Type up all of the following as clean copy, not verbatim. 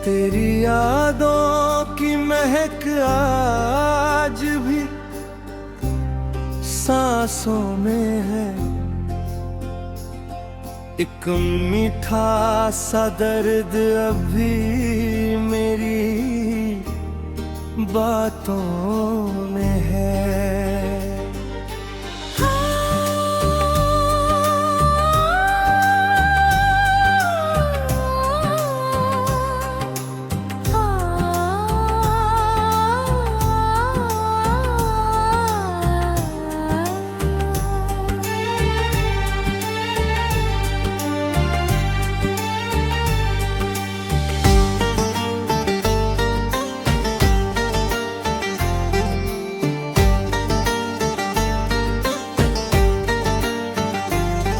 तेरी यादों की महक आज भी सांसों में है। एक मीठा सा दर्द अभी मेरी बातों में है।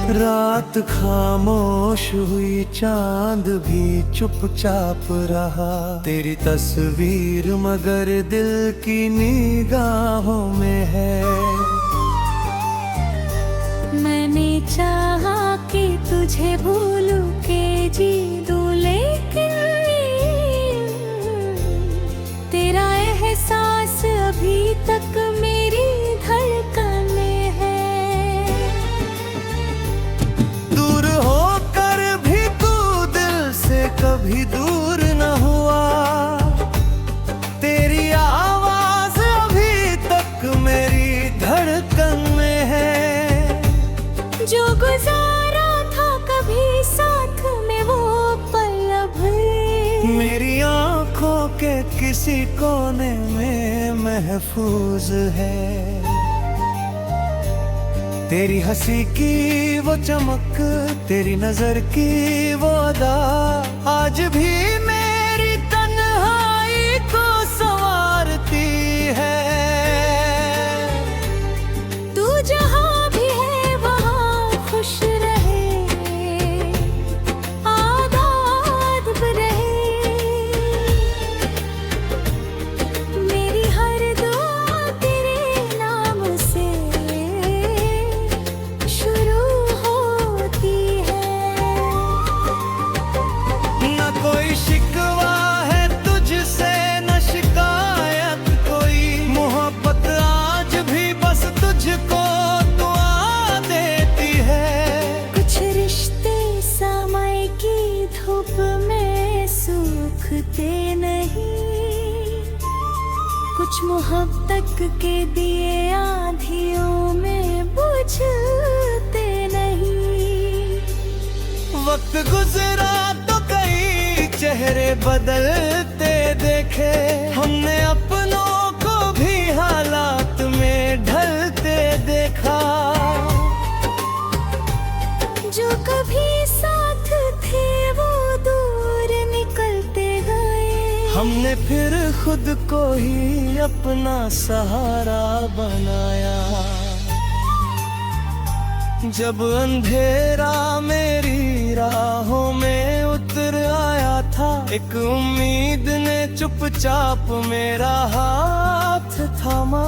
रात खामोश हुई, चांद भी चुपचाप रहा। तेरी तस्वीर मगर दिल की निगाहों में है। मैंने चाहा कि तुझे भूलूं के जी दूं, लेकिन तेरा एहसास अभी तक मेरी धड़कन में है। दूर होकर भी तू दिल से कभी दूर न हुआ। तेरी आवाज अभी तक मेरी धड़कन में है। जो गुजारा था कभी साथ में वो पल अभी मेरी आंखों के किसी कोने में महफूज है। तेरी हंसी की वो चमक, तेरी नजर की वो अदा आज भी मेरी तन्हाई को संवारती है। तू जहाँ भी है वहाँ खुश रहे, आबाद रहे। मेरी हर दुआ तेरे नाम से शुरू होती है। न कोई शिकवा है तुझसे, न शिकायत कोई। मोहब्बत आज भी बस तुझको दुआ देती है। कुछ रिश्ते समय की धूप में सूखते नहीं, कुछ मोहब्बत के दिए आंधियों में बुझते नहीं। वक्त गुजरा तो कई चेहरे बदलते देखे। हमने अपनों को भी हालात में ढलते देखा। जो कभी साथ थे वो दूर निकलते गए। हमने फिर खुद को ही अपना सहारा बनाया। जब अंधेरा मेरी राहों में उतर आया था, एक उम्मीद ने चुपचाप मेरा हाथ थामा।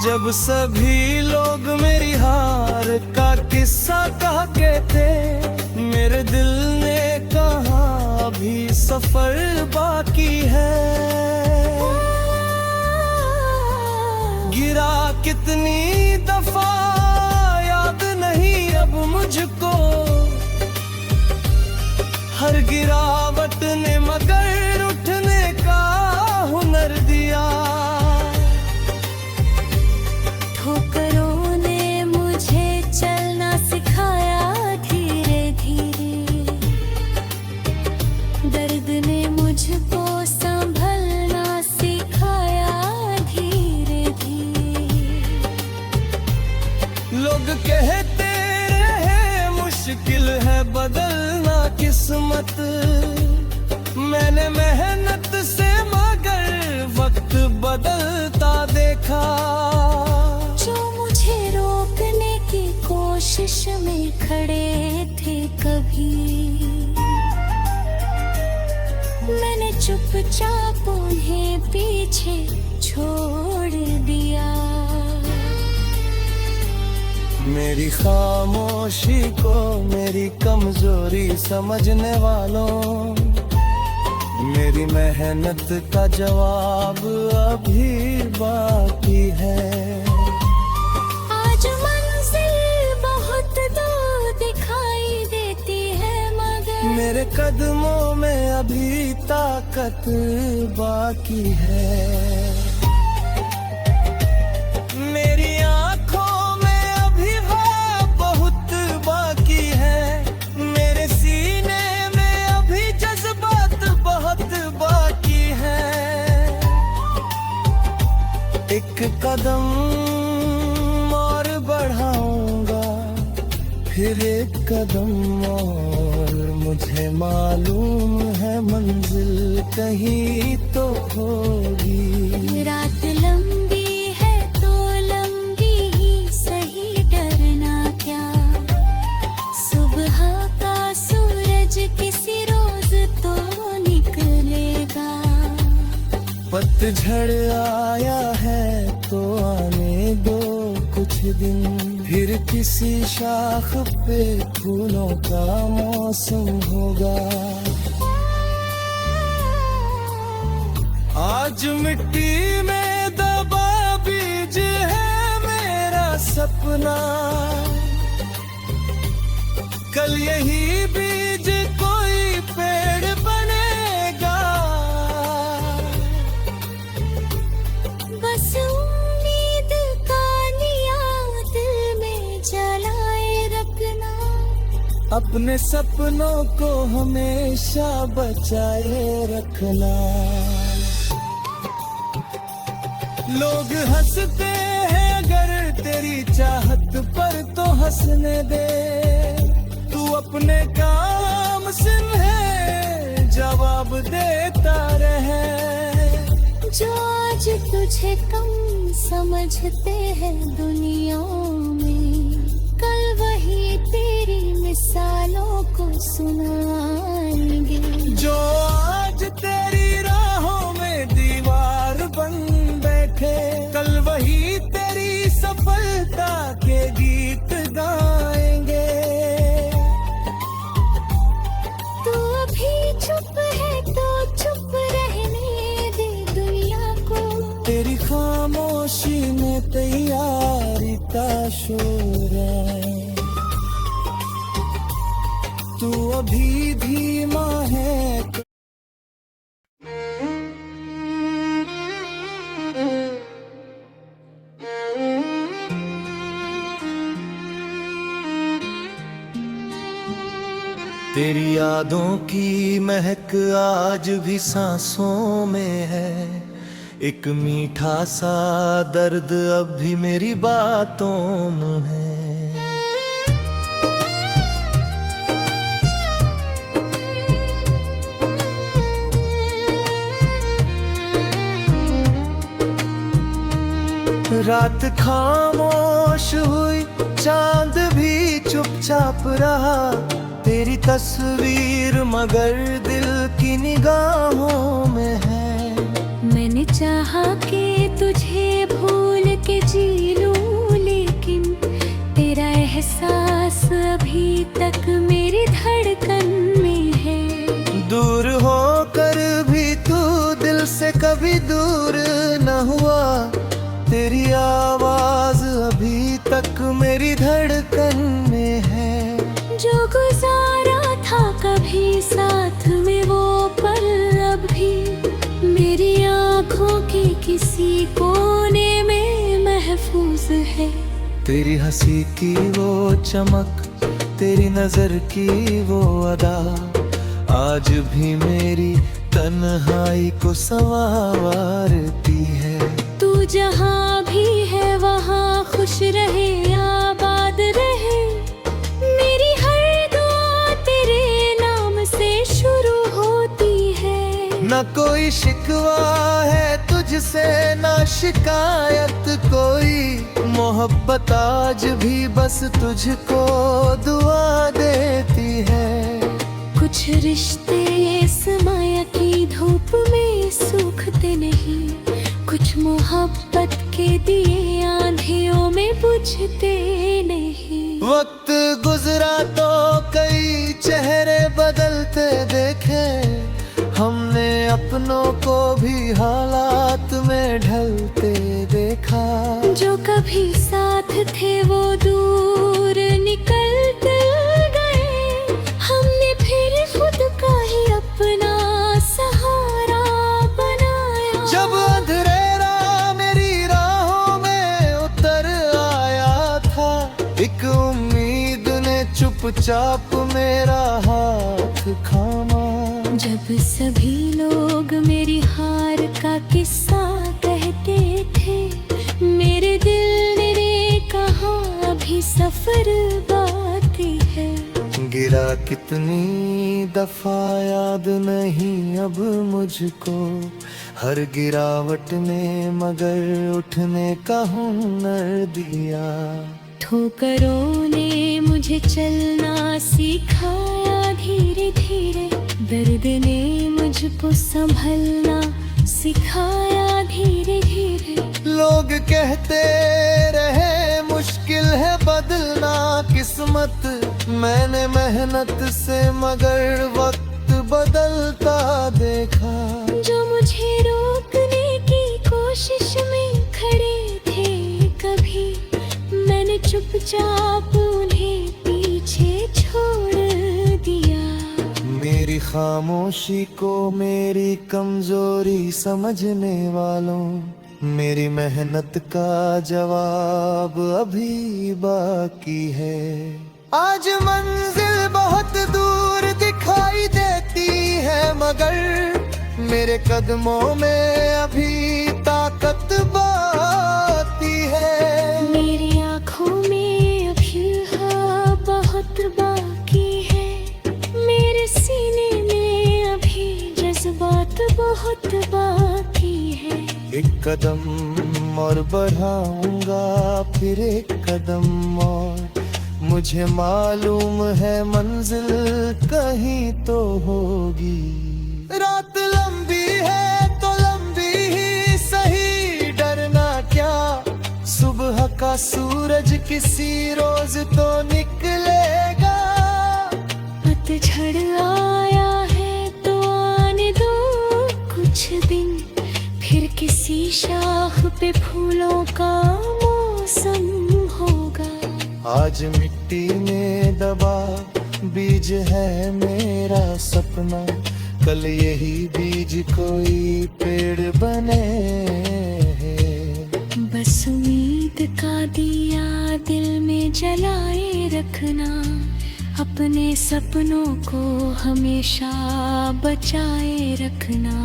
जब सभी लोग मेरी हार का किस्सा कहते थे, मेरे दिल ने कहा अभी सफर बाकी है। गिरा कितनी दफा याद नहीं अब मुझको। हर गिरावट ने मगर उठने का हुनर दिया। ठोकरों ने मुझे चलना सिखाया धीरे धीरे। दर्द ने मुझको संभलना सिखाया धीरे धीरे। लोग कहते रहे मुश्किल है बदलना किस्मत। मैंने मेहनत से मगर वक्त बदलता देखा। जो मुझे रोकने की कोशिश में खड़े थे कभी, मैंने चुपचाप उन्हें पीछे छोड़ दिया। मेरी खामोशी को मेरी कमजोरी समझने वालों, मेरी मेहनत का जवाब अभी बाकी है। आज मंजिल बहुत दूर दिखाई देती है, मगर मेरे कदमों में अभी ताकत बाकी है। मेरी आंखों में अभी ख्वाब बहुत बाकी है, मेरे सीने में अभी जज्बात बहुत बाकी है। एक कदम और बढ़ाऊंगा, फिर एक कदम और, मुझे मालूम है मंजिल कहीं तो होगी। रात लंबी है तो लंबी ही सही, डरना क्या, सुबह का सूरज किसी रोज तो निकलेगा। पतझड़ आया है तो आने दो कुछ दिन, फिर किसी शाख पे फूलों का मौसम होगा। आज मिट्टी में दबा बीज है मेरा सपना, कल यही बीज कोई पेड़ बनेगा। बस उम्मीद का निया दिल में जलाए रखना, अपने सपनों को हमेशा बचाए रखना। लोग हंसते हैं अगर तेरी चाहत पर तो हंसने दे, तू अपने काम सिम है जवाब देता रहे। जो आज तुझे कम समझते हैं दुनिया में, कल वही तेरी मिसालों को सुनाएंगे। जो आज तेरी राहों में दीवार बन बैठे, कल वही तेरी सफलता के गीत गाएंगे। तू अभी चुप है तो चुप रहने दे दुनिया को, तेरी खामोशी में तैयारी का शोर है। तू अभी धीमा है। तेरी यादों की महक आज भी सांसों में है, एक मीठा सा दर्द अब भी मेरी बातों में है। रात खामोश हुई, चांद भी चुपचाप रहा, तेरी तस्वीर मगर दिल की निगाहों में है। मैंने चाहा कि तुझे भूल के जी लूं, लेकिन तेरा एहसास अभी तक मेरी धड़कन में है। दूर होकर भी तू दिल से कभी दूर न हुआ, तेरी आवाज अभी तक मेरी धड़कन में है। जो गुजारा था कभी साथ में वो पल अब भी मेरी आँखों के किसी कोने में महफूज है। तेरी हंसी की वो चमक, तेरी नजर की वो अदा, आज भी मेरी तन्हाई को संवारती है। तू जहाँ भी है वहाँ खुश रहे, आबाद रहे, मेरी हर दुआ तेरे नाम से शुरू होती है। न कोई शिकवा है तुझसे, न शिकायत कोई, मोहब्बत आज भी बस तुझको दुआ देती है। कुछ रिश्ते समय की धूप में सूखते नहीं, कुछ मोहब्बत के दिए आंधियों में बुझते नहीं। वक्त गुजरा तो कई चेहरे बदलते देखे, हमने अपनों को भी हालात में ढलते देखा। जो कभी साथ थे वो दूर निकलते गए, हमने फिर खुद का ही अपना सहारा बनाया। जब अंधेरा मेरी राहों में उतर आया था, एक उम्मीद ने चुपचाप मेरा हाथ थामा। जब सभी लोग मेरी हार का किस्सा कहते थे, मेरे दिल ने कहा अभी सफर बाकी है। गिरा कितनी दफा याद नहीं अब मुझको, हर गिरावट में मगर उठने का हुनर दिया। ठोकरों ने मुझे चलना सिखाया धीरे धीरे, दर्द ने मुझको संभलना सिखाया धीरे धीरे। लोग कहते रहे मुश्किल है बदलना किस्मत, मैंने मेहनत से मगर वक्त बदलता देखा। जो मुझे रोकने की कोशिश में खड़े थे कभी, मैंने चुपचाप उन्हें पीछे छोड़ दिया। मेरी खामोशी को मेरी कमजोरी समझने वालों, मेरी मेहनत का जवाब अभी बाकी है। आज मंजिल बहुत दूर दिखाई देती है मगर मेरे कदमों में अभी ताकत बाती है। मेरी आँखों में अभी हाँ बहुत बाकी है, मेरे सीने में अभी जज्बात बहुत बाकी है। एक कदम और बढ़ाऊंगा फिर एक कदम और, मुझे मालूम है मंजिल कहीं तो होगी। रात लंबी है तो लंबी ही सही, डरना क्या, सुबह का सूरज किसी रोज तो निकलेगा। पतझड़ आया है तो आने दो कुछ दिन, फिर किसी शाख पे फूलों का मौसम होगा। आज मिट्टी में दबा बीज है मेरा सपना, कल यही बीज कोई पेड़ बने। बस उम्मीद का दिया दिल में जलाए रखना, अपने सपनों को हमेशा बचाए रखना।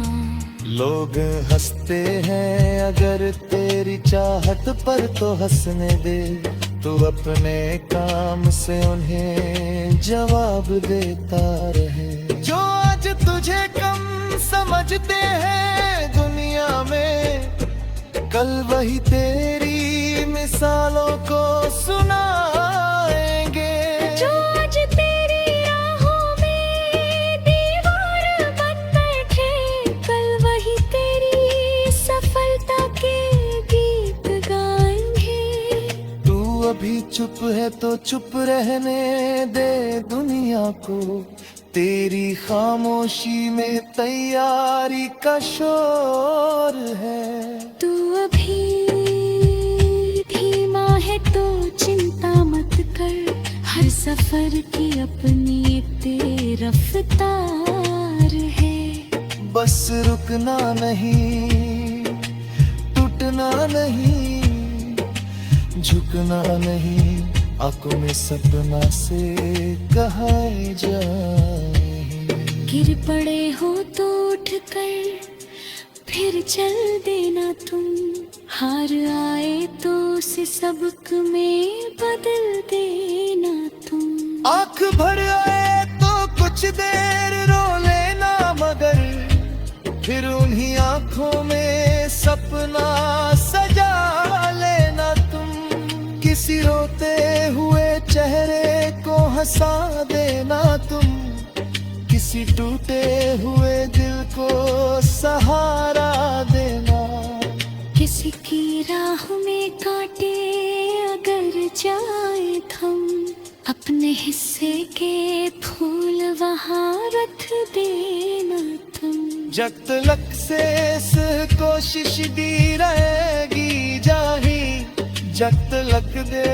लोग हंसते हैं अगर तेरी चाहत पर तो हंसने दे, तू अपने काम से उन्हें जवाब देता रहे। जो आज तुझे कम समझते हैं दुनिया में, कल वही तेरी मिसालों को सुनाएंगे। जो आज तेरी राहों में दीवार बन बैठे, कल वही तेरी सफलता के गीत गाएंगे। तू अभी चुप है तो चुप रहने दे दुनिया को, तेरी खामोशी में तैयारी का शोर है। तू अभी धीमा है तो चिंता मत कर, हर सफर की अपनी एक रफ्तार है। बस रुकना नहीं, टूटना नहीं, झुकना नहीं, आंखों में सपना से कहा जाए। गिर पड़े हो तो उठ कर फिर चल देना तुम, हार आए तो उसे सबक में बदल देना तुम। आंख भर आए तो कुछ देर रो लेना मगर फिर उन्हीं आंखों में सपना सजा लेना तुम। किसी रोते हुए चेहरे को हंसा देना तुम, किसी टूटे हुए दिल को सहारा देना। किसी की राह में कांटे अगर जाए थम, अपने हिस्से के फूल वहाँ रख देना तुम। जब तलक से इस कोशिश दी रहेगी जाही, जब तलक दे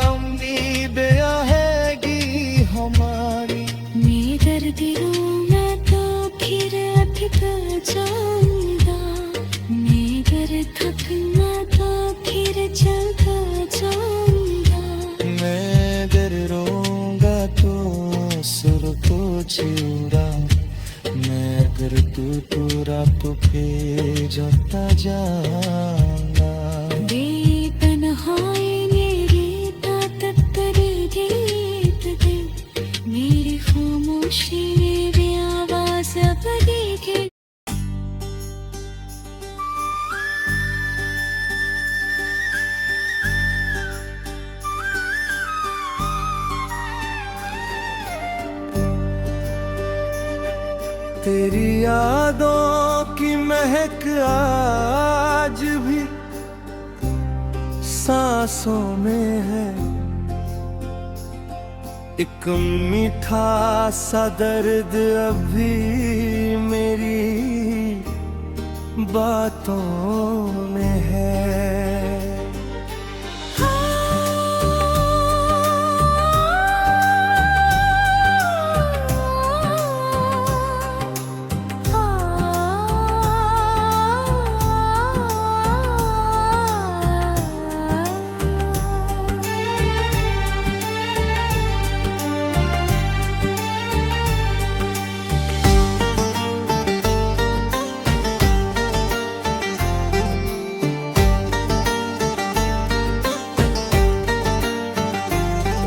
उम्मीद रहेगी हमारी। मैं दर्द लूँगा तो फिर अधिक जाऊँगा, मैं गर थकना तो फिर जल्द जाऊँगा। मैं अगर रोऊंगा तो सुर को छूरा, मैं अगर तू पूरा तो फिर जाता जाऊंगा। बेतन्हाई मेरी ताकत देत दे, मेरी खामोशी मेरी आवाज़ बदी के। तेरी यादों की महक आज भी सांसों में है, एक मीठा सा दर्द अभी मेरी बातों में है।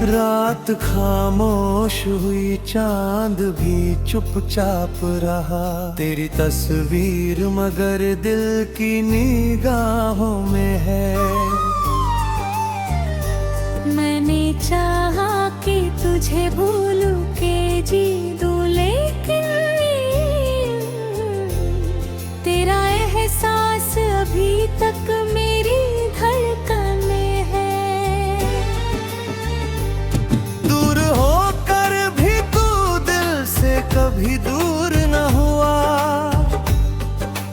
रात खामोश हुई, चांद भी चुपचाप रहा, तेरी तस्वीर मगर दिल की निगाहों में है। मैंने चाहा कि तुझे भूलूं के जी दूं, लेकिन तेरा एहसास अभी तक मेरी धड़कन में है। दूर होकर भी तू दिल से कभी दूर न हुआ,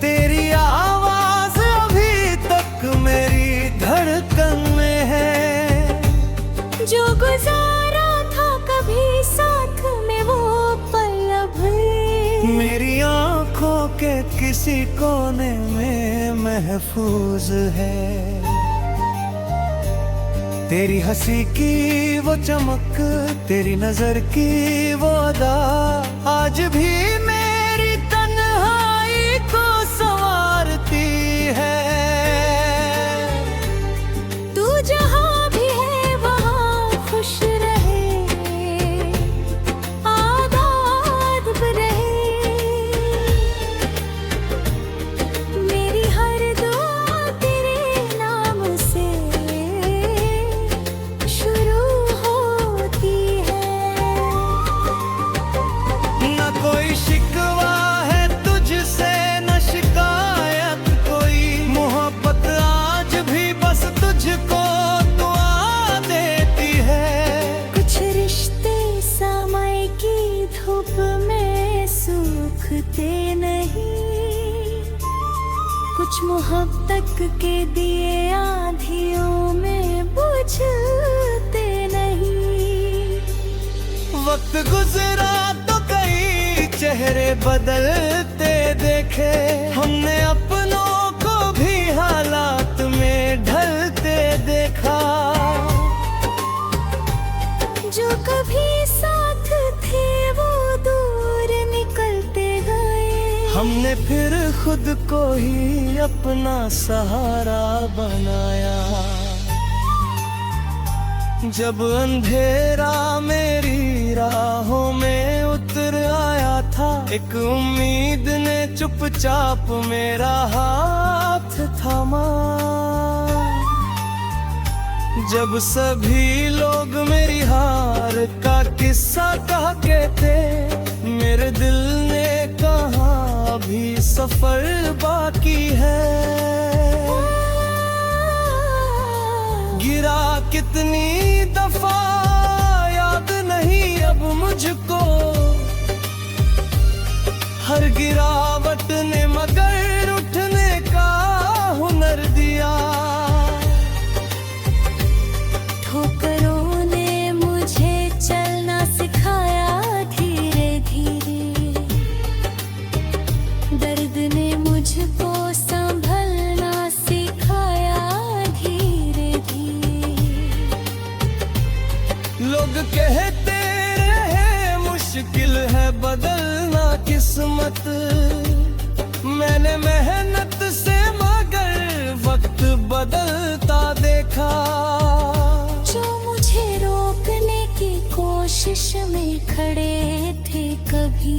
तेरी आवाज अभी तक मेरी धड़कन में है। जो गुजारा था कभी साथ में वो पल अभी मेरी आंखों के किसी कोने में महफूज है। तेरी हंसी की वो चमक, तेरी नजर की वो अदा आज भी मेरी तन्हाई को संवारती है। तू जहाँ भी है वहाँ खुश रहे, आबाद रहे। मेरी हर दुआ तेरे नाम से शुरू होती है। न कोई शिकवा है तुझसे, न शिकायत कोई, मोहब्बत आज भी बस तुझको दुआ देती है। कुछ रिश्ते समय की धूप में सूखते नहीं, कुछ मोहब्बत के दिए आंधियों में बुझते नहीं। वक्त गुजरा तो कई चेहरे बदलते देखे, हमने अपनों को भी हालात में ढलते देखा। जो कभी साथ थे वो दूर निकलते गए, हमने फिर खुद को ही अपना सहारा बनाया। जब अंधेरा मेरी राहों में उतर आया था, एक उम्मीद ने चुपचाप मेरा हाथ थामा। जब सभी लोग मेरी हार का किस्सा कहते थे, मेरे दिल ने कहा अभी सफर बाकी है। कितनी दफा याद नहीं अब मुझको, हर गिरावट ने मगर उठने का हुनर दिया। ठोकरों ने मुझे चलना सिखाया धीरे धीरे, दर्द ने मुझको संभलना सिखाया धीरे धीरे। लोग कहते रहे मुश्किल है बदलना किस्मत, मैंने मेहनत से मगर वक्त बदलता देखा। जो मुझे रोकने की कोशिश में खड़े थे कभी,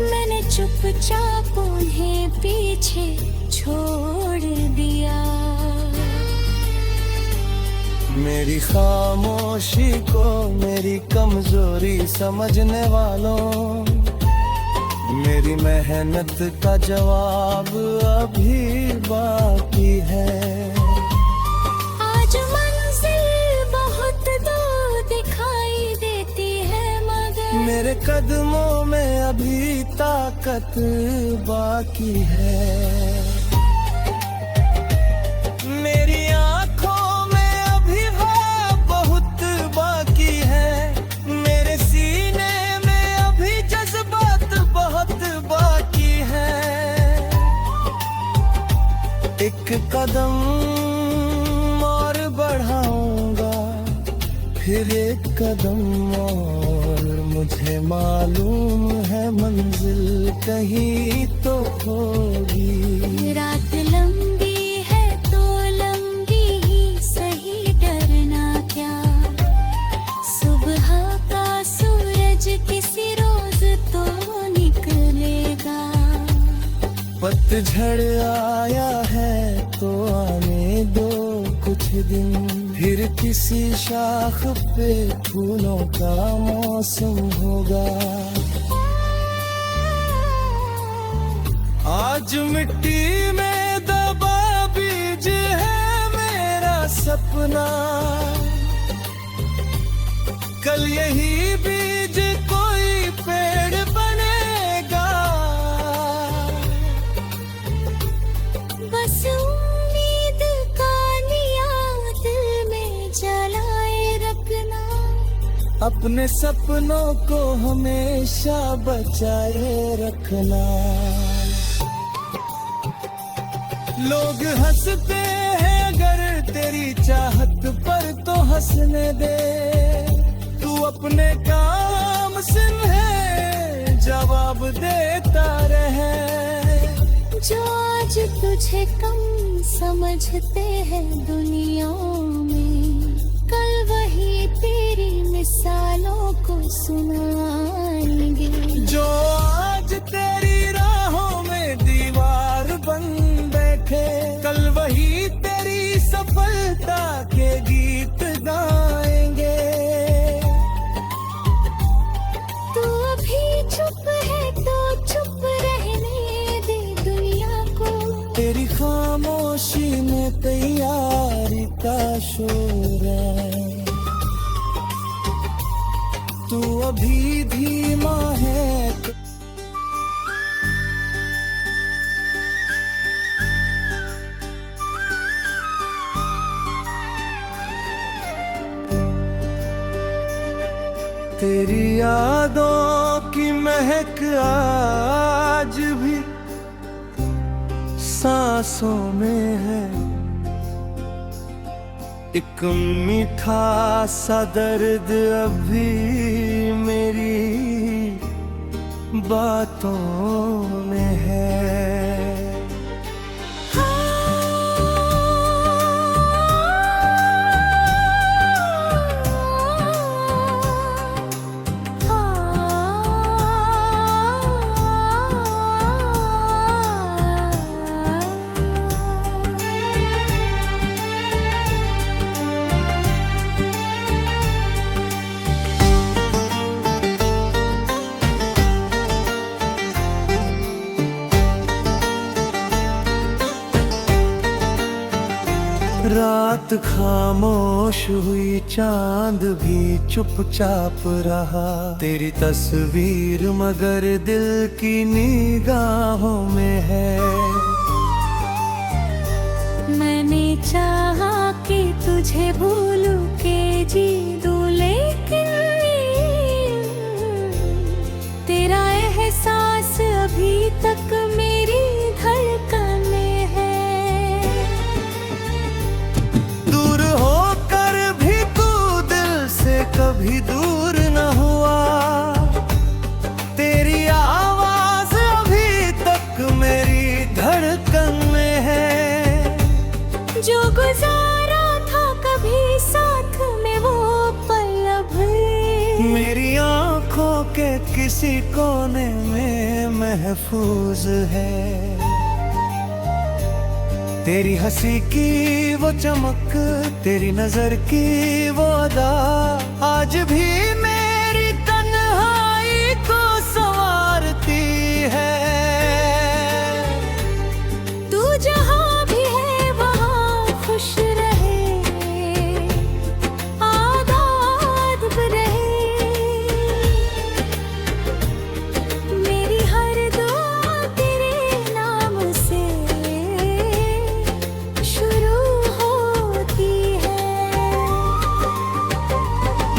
मैंने चुपचाप उन्हें पीछे छोड़ दिया। मेरी खामोशी को मेरी कमजोरी समझने वालों, मेरी मेहनत का जवाब अभी बाकी है। आज मंजिल बहुत दूर दिखाई देती है मगर मेरे कदमों में अभी ताकत बाकी है। मेरी आंखों में अभी ख्वाब बहुत बाकी है, मेरे सीने में अभी जज्बात बहुत बाकी है। एक कदम और बढ़ाऊंगा, फिर एक कदम और, मुझे मालूम है मंजिल कहीं तो होगी। रात लंबी है तो लंबी ही सही, डरना क्या, सुबह का सूरज किसी रोज तो निकलेगा। पतझड़ आया है तो आने दो कुछ दिन, फिर किसी शाख पे फूलों का मौसम होगा। आज मिट्टी में दबा बीज है मेरा सपना, कल यही बीज कोई पेड़ बनेगा। बस उम्मीद का निया दिल में जलाए रखना, अपने सपनों को हमेशा बचाए रखना। लोग हंसते हैं अगर तेरी चाहत पर तो हंसने दे, तू अपने काम है जवाब देता रहे। जो आज तुझे कम समझते हैं दुनिया में, कल वही तेरी मिसालों को सुनाएंगे। जो आज तेरी राहों में दीवार बन बैठे, कल वही तेरी सफलता के गीत गाएंगे। तू अभी चुप है तो चुप रहने दे दुनिया को, तेरी खामोशी में तैयारी का शोर है। तू अभी धीमा है तेरी यादों की महक आज भी सांसों में है, एक मीठा सा दर्द अभी मेरी बातों में है। रात खामोश हुई, चांद भी चुपचाप रहा। तेरी तस्वीर मगर दिल की निगाहों में है। मैंने चाहा कि तुझे भूलूं के जी दूं, लेकिन तेरा एहसास अभी तक मेरी धड़कन में है। दूर होकर भी तू दिल से कभी दूर न हुआ। तेरी आवाज अभी तक मेरी धड़कन में है। जो गुजारा था कभी साथ में वो पल अब मेरी आंखों के किसी कोने में महफूज है। तेरी हंसी की वो चमक, तेरी नजर की वो अदा, आज भी मेरी तन्हाई को संवारती है। तू जहाँ भी है वहाँ खुश रहे, आबाद रहे। मेरी हर दुआ तेरे नाम से शुरू होती है।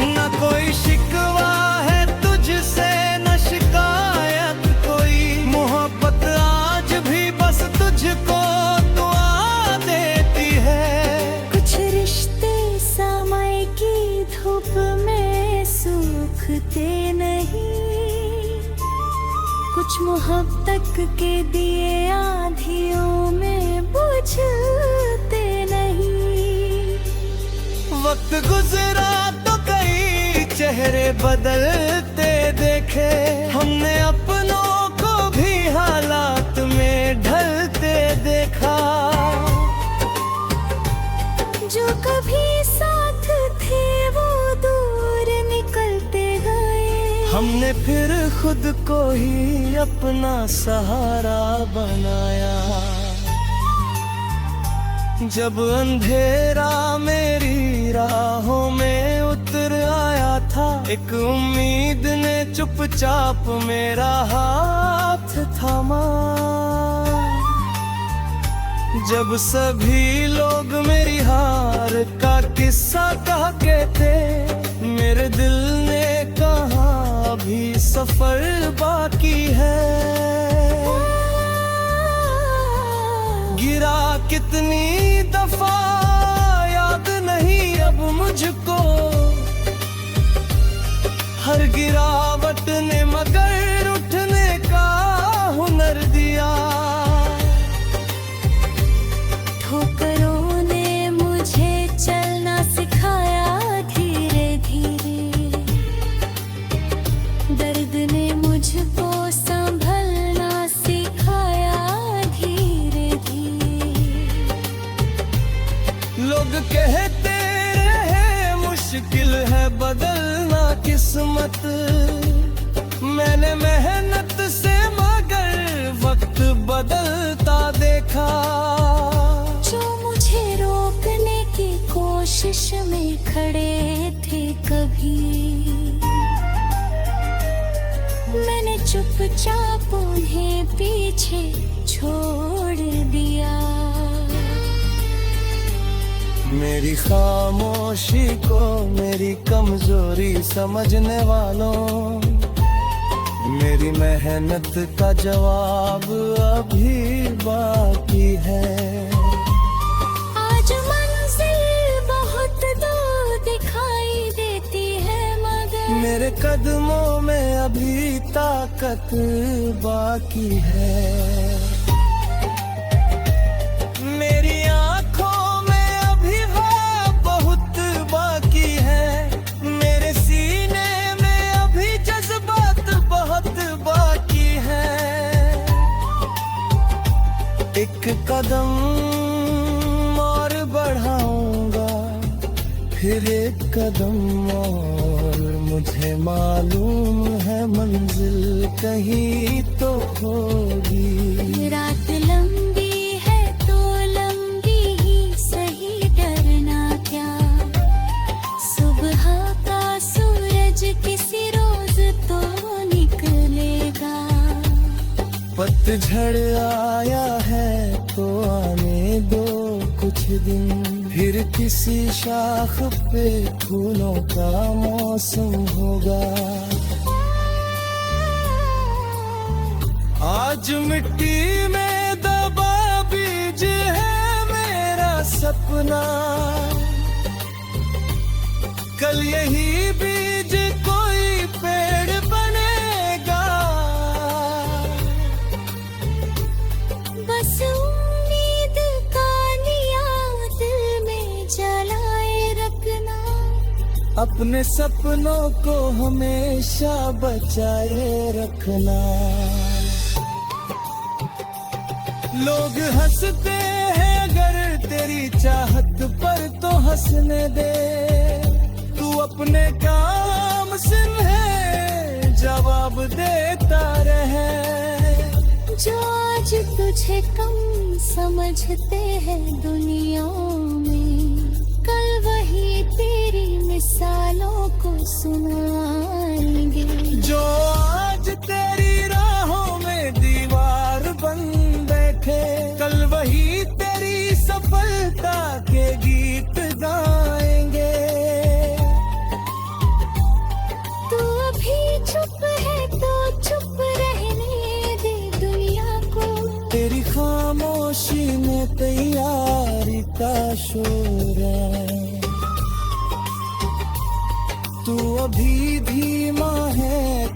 न कोई शिकवा है तुझसे, न शिकायत कोई। मोहब्बत आज भी बस तुझको दुआ देती है। कुछ रिश्ते समय की धूप में सूखते नहीं, कुछ मोहब्बत के दिए आंधियों में बुझते नहीं। वक्त गुजरा तो कई चेहरे बदलते देखे। हमने अपनों को भी हालात में ढलते देखा। जो कभी साथ थे वो दूर निकलते गए। हमने फिर खुद को ही अपना सहारा बनाया। जब अंधेरा मेरी राहों में उतर आया था, एक उम्मीद ने चुपचाप मेरा हाथ थामा। जब सभी लोग मेरी हार का किस्सा कहते थे, मेरे दिल ने कहा अभी सफर बाकी है। गिरा कितनी दफा याद नहीं अब मुझको, हर गिरावट ने मगर उठने का हुनर दिया। ठोकरों ने मुझे चलना सिखाया धीरे धीरे, दर्द ने मुझको संभलना सिखाया धीरे धीरे। लोग कहते रहे मुश्किल है बदलना किस्मत। मैंने मेहनत से मगर वक्त बदलता देखा। जो मुझे रोकने की कोशिश में खड़े थे कभी, मैंने चुपचाप उन्हें पीछे छोड़ दिया। मेरी खामोशी को मेरी कमजोरी समझने वालों, मेरी मेहनत का जवाब अभी बाकी है। आज मंजिल बहुत दूर दिखाई देती है मगर मेरे कदमों में अभी ताकत बाकी है। मेरी आंखों में अभी ख्वाब बहुत बाकी है। मेरे सीने में अभी जज्बात बहुत बाकी है। एक कदम और बढ़ाऊंगा, फिर एक कदम और। मुझे मालूम है मंजिल कहीं तो होगी। रात लंबी है तो लंबी ही सही, डरना पतझड़ आया है तो आने दो कुछ दिन, फिर किसी शाख पे फूलों का मौसम होगा। आज मिट्टी में दबा बीज है मेरा सपना, कल यही बीज कोई पेड़ बनेगा। बस उम्मीद का निया दिल में जलाए रखना, अपने सपनों को हमेशा बचाए रखना। लोग हंसते हैं अगर तेरी चाहत पर तो हंसने दे, तू अपने काम सिर्फ है जवाब देता रहे। जो आज तुझे कम समझते हैं दुनिया में, कल वही तेरी मिसालों को सुनाएंगे। जो आज तेरी राहों में दीवार बन बैठे, कल वही तेरी सफलता के गीत गाएंगे। तू अभी चुप है तो चुप रहने दे दुनिया को, तेरी खामोशी में तैयारी का शोर है। तू अभी धीमा है